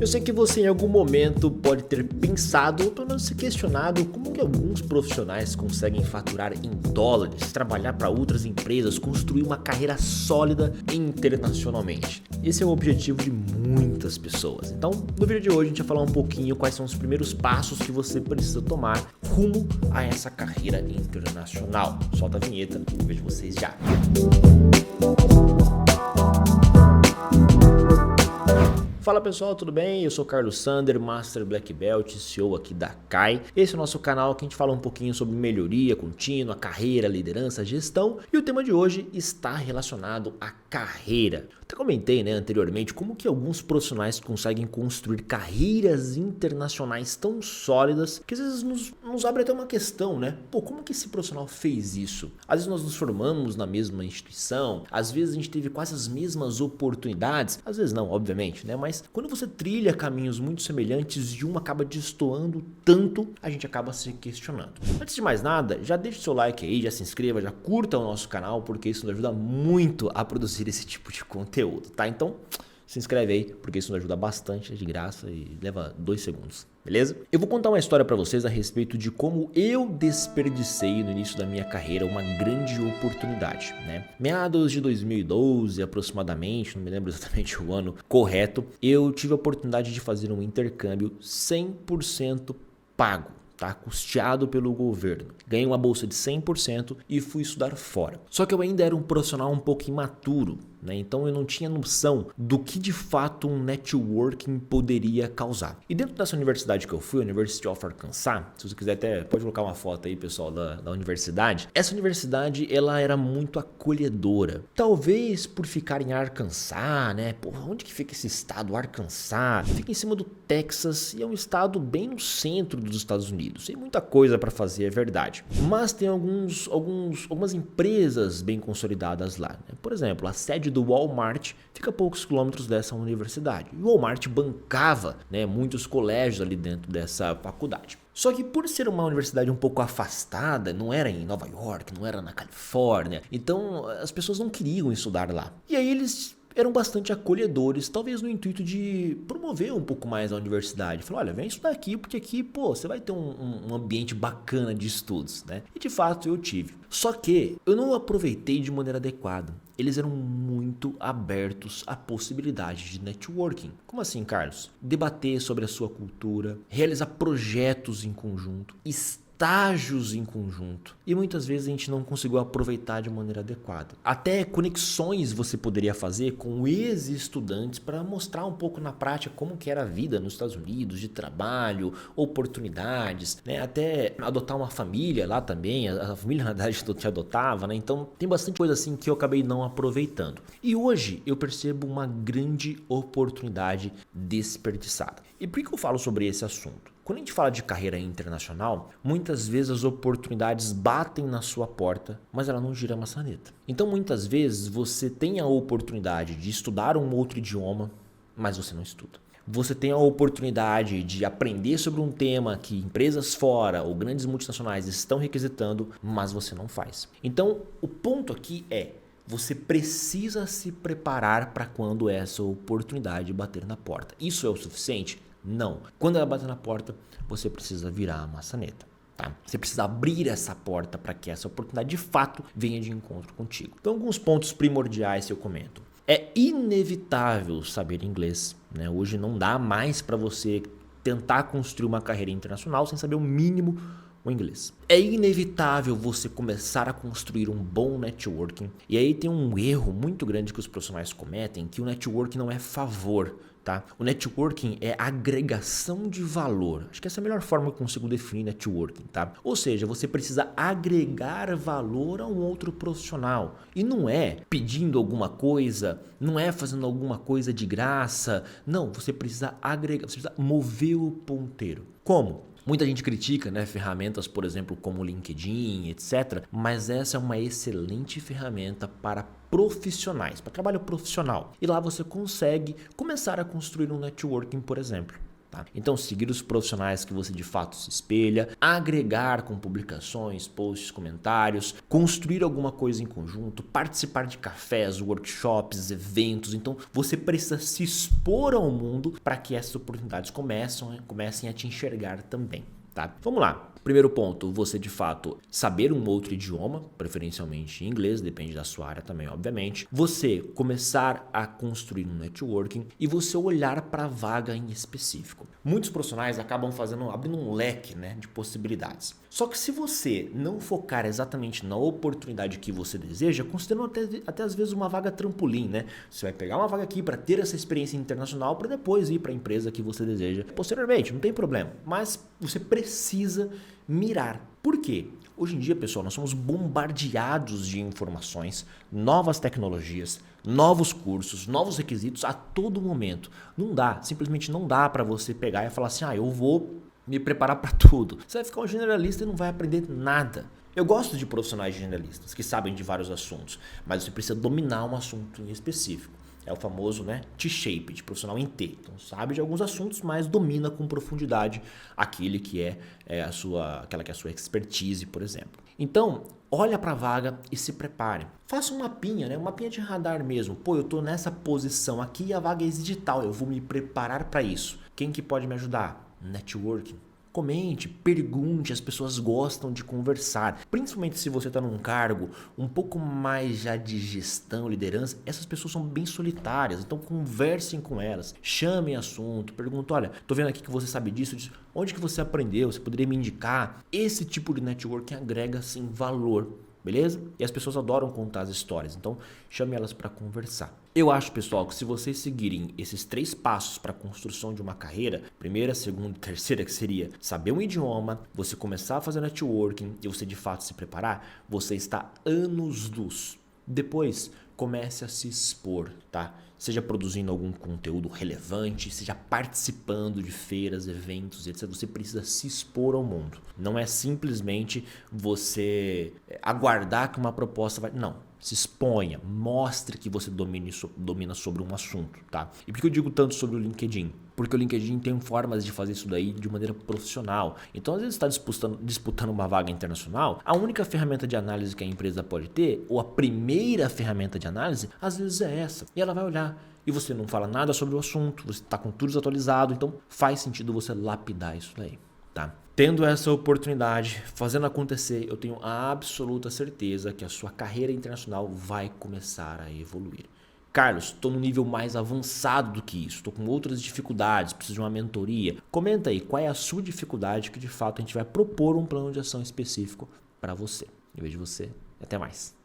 Eu sei que você em algum momento pode ter pensado ou pelo menos se questionado como que alguns profissionais conseguem faturar em dólares, trabalhar para outras empresas, construir uma carreira sólida internacionalmente. Esse é o objetivo de muitas pessoas. Então, no vídeo de hoje a gente vai falar um pouquinho quais são os primeiros passos que você precisa tomar rumo a essa carreira internacional. Solta a vinheta, eu vejo vocês já. Fala pessoal, tudo bem? Eu sou Carlos Sander, Master Black Belt, CEO aqui da KAI. Esse é o nosso canal que a gente fala um pouquinho sobre melhoria contínua, carreira, liderança, gestão. E o tema de hoje está relacionado à carreira. Eu até comentei anteriormente como que alguns profissionais conseguem construir carreiras internacionais tão sólidas que às vezes nos abre até uma questão, Pô, como que esse profissional fez isso? Às vezes nós nos formamos na mesma instituição, às vezes a gente teve quase as mesmas oportunidades, às vezes não, obviamente, Mas quando você trilha caminhos muito semelhantes e um acaba destoando tanto, a gente acaba se questionando. Antes de mais nada, já deixa o seu like aí, já se inscreva, já curta o nosso canal, porque isso nos ajuda muito a produzir esse tipo de conteúdo, tá? Então, se inscreve aí, porque isso nos ajuda bastante, é de graça e leva 2 segundos, beleza? Eu vou contar uma história pra vocês a respeito de como eu desperdicei no início da minha carreira uma grande oportunidade, Meados de 2012 aproximadamente, não me lembro exatamente o ano correto, eu tive a oportunidade de fazer um intercâmbio 100% pago. Custeado pelo governo. Ganhei uma bolsa de 100% e fui estudar fora. Só que eu ainda era um profissional um pouco imaturo, Então eu não tinha noção do que de fato um networking poderia causar. E dentro dessa universidade que eu fui, a University of Arkansas, se você quiser até pode colocar uma foto aí, pessoal, da universidade. Essa universidade, ela era muito acolhedora. Talvez por ficar em Arkansas, Porra, onde que fica esse estado, Arkansas? Fica em cima do Texas e é um estado bem no centro dos Estados Unidos. Tem muita coisa para fazer, é verdade. Mas tem algumas empresas bem consolidadas lá. Por exemplo, a sede do Walmart fica a poucos quilômetros dessa universidade. E o Walmart bancava muitos colégios ali dentro dessa faculdade. Só que por ser uma universidade um pouco afastada, não era em Nova York, não era na Califórnia, então as pessoas não queriam estudar lá. E aí eles eram bastante acolhedores, talvez no intuito de promover um pouco mais a universidade. Falaram, olha, vem estudar aqui, porque aqui, você vai ter um ambiente bacana de estudos, E de fato eu tive. Só que eu não aproveitei de maneira adequada. Eles eram muito abertos à possibilidade de networking. Como assim, Carlos? Debater sobre a sua cultura, realizar projetos em conjunto, estágios em conjunto, e muitas vezes a gente não conseguiu aproveitar de maneira adequada. Até conexões você poderia fazer com ex-estudantes para mostrar um pouco na prática como que era a vida nos Estados Unidos, de trabalho, oportunidades, Até adotar uma família lá também, a família na verdade te adotava, Então tem bastante coisa assim que eu acabei não aproveitando. E hoje eu percebo uma grande oportunidade desperdiçada. E por que eu falo sobre esse assunto? Quando a gente fala de carreira internacional, muitas vezes as oportunidades batem na sua porta, mas ela não gira a maçaneta. Então muitas vezes você tem a oportunidade de estudar um outro idioma, mas você não estuda. Você tem a oportunidade de aprender sobre um tema que empresas fora ou grandes multinacionais estão requisitando, mas você não faz. Então o ponto aqui é: você precisa se preparar para quando essa oportunidade bater na porta. Isso é o suficiente? Não. Quando ela bater na porta, você precisa virar a maçaneta. Você precisa abrir essa porta para que essa oportunidade de fato venha de encontro contigo. Então, alguns pontos primordiais que eu comento. É inevitável saber inglês. Hoje não dá mais para você tentar construir uma carreira internacional sem saber o mínimo o inglês. É inevitável você começar a construir um bom networking. E aí tem um erro muito grande que os profissionais cometem, que o networking não é favor. O networking é agregação de valor. Acho que essa é a melhor forma que eu consigo definir networking, Ou seja, você precisa agregar valor a um outro profissional. E não é pedindo alguma coisa, não é fazendo alguma coisa de graça. Não, você precisa agregar, você precisa mover o ponteiro. Como? Muita gente critica ferramentas, por exemplo, como o LinkedIn, etc. Mas essa é uma excelente ferramenta para profissionais, para trabalho profissional. E lá você consegue começar a construir um networking, por exemplo. Tá? Então, seguir os profissionais que você de fato se espelha, agregar com publicações, posts, comentários, construir alguma coisa em conjunto, participar de cafés, workshops, eventos. Então, você precisa se expor ao mundo para que essas oportunidades comecem a te enxergar também. Tá? Vamos lá. Primeiro ponto, você de fato saber um outro idioma, preferencialmente inglês, depende da sua área também, obviamente. Você começar a construir um networking e você olhar para a vaga em específico. Muitos profissionais acabam abrindo um leque, né, de possibilidades. Só que se você não focar exatamente na oportunidade que você deseja, considerando até às vezes uma vaga trampolim, né? Você vai pegar uma vaga aqui para ter essa experiência internacional para depois ir para a empresa que você deseja posteriormente, não tem problema. Mas você precisa mirar. Por quê? Hoje em dia, pessoal, nós somos bombardeados de informações, novas tecnologias, novos cursos, novos requisitos a todo momento. Não dá, simplesmente não dá para você pegar e falar assim, eu vou me preparar para tudo. Você vai ficar um generalista e não vai aprender nada. Eu gosto de profissionais generalistas que sabem de vários assuntos, mas você precisa dominar um assunto em específico. É o famoso, né, T-shape, de profissional em T. Então, sabe de alguns assuntos, mas domina com profundidade aquele que aquela que é a sua expertise, por exemplo. Então, olha para a vaga e se prepare. Faça um mapinha, né, um mapinha de radar mesmo. Pô, eu estou nessa posição aqui e a vaga é digital, eu vou me preparar para isso. Quem que pode me ajudar? Networking. Comente, pergunte, as pessoas gostam de conversar. Principalmente se você está num cargo um pouco mais já de gestão, liderança, essas pessoas são bem solitárias, então conversem com elas, chamem assunto, perguntem, olha, tô vendo aqui que você sabe disso, onde que você aprendeu, você poderia me indicar? Esse tipo de networking agrega sim valor. Beleza? E as pessoas adoram contar as histórias, então chame elas para conversar. Eu acho, pessoal, que se vocês seguirem esses 3 passos para a construção de uma carreira, primeira, segunda e terceira, que seria saber um idioma, você começar a fazer networking e você de fato se preparar, você está anos-luz. Depois, comece a se expor, tá? Seja produzindo algum conteúdo relevante, seja participando de feiras, eventos, etc. Você precisa se expor ao mundo. Não é simplesmente você aguardar que uma proposta vai... Não. Se exponha, mostre que você domina sobre um assunto, tá? E por que eu digo tanto sobre o LinkedIn? Porque o LinkedIn tem formas de fazer isso daí de maneira profissional. Então, às vezes está disputando uma vaga internacional, a única ferramenta de análise que a empresa pode ter, ou a primeira ferramenta de análise, às vezes é essa. E ela vai olhar. E você não fala nada sobre o assunto, você está com tudo desatualizado, então faz sentido você lapidar isso daí, tá? Tendo essa oportunidade, fazendo acontecer, eu tenho a absoluta certeza que a sua carreira internacional vai começar a evoluir. Carlos, estou no nível mais avançado do que isso, estou com outras dificuldades, preciso de uma mentoria. Comenta aí qual é a sua dificuldade que de fato a gente vai propor um plano de ação específico para você. Eu vejo você, até mais.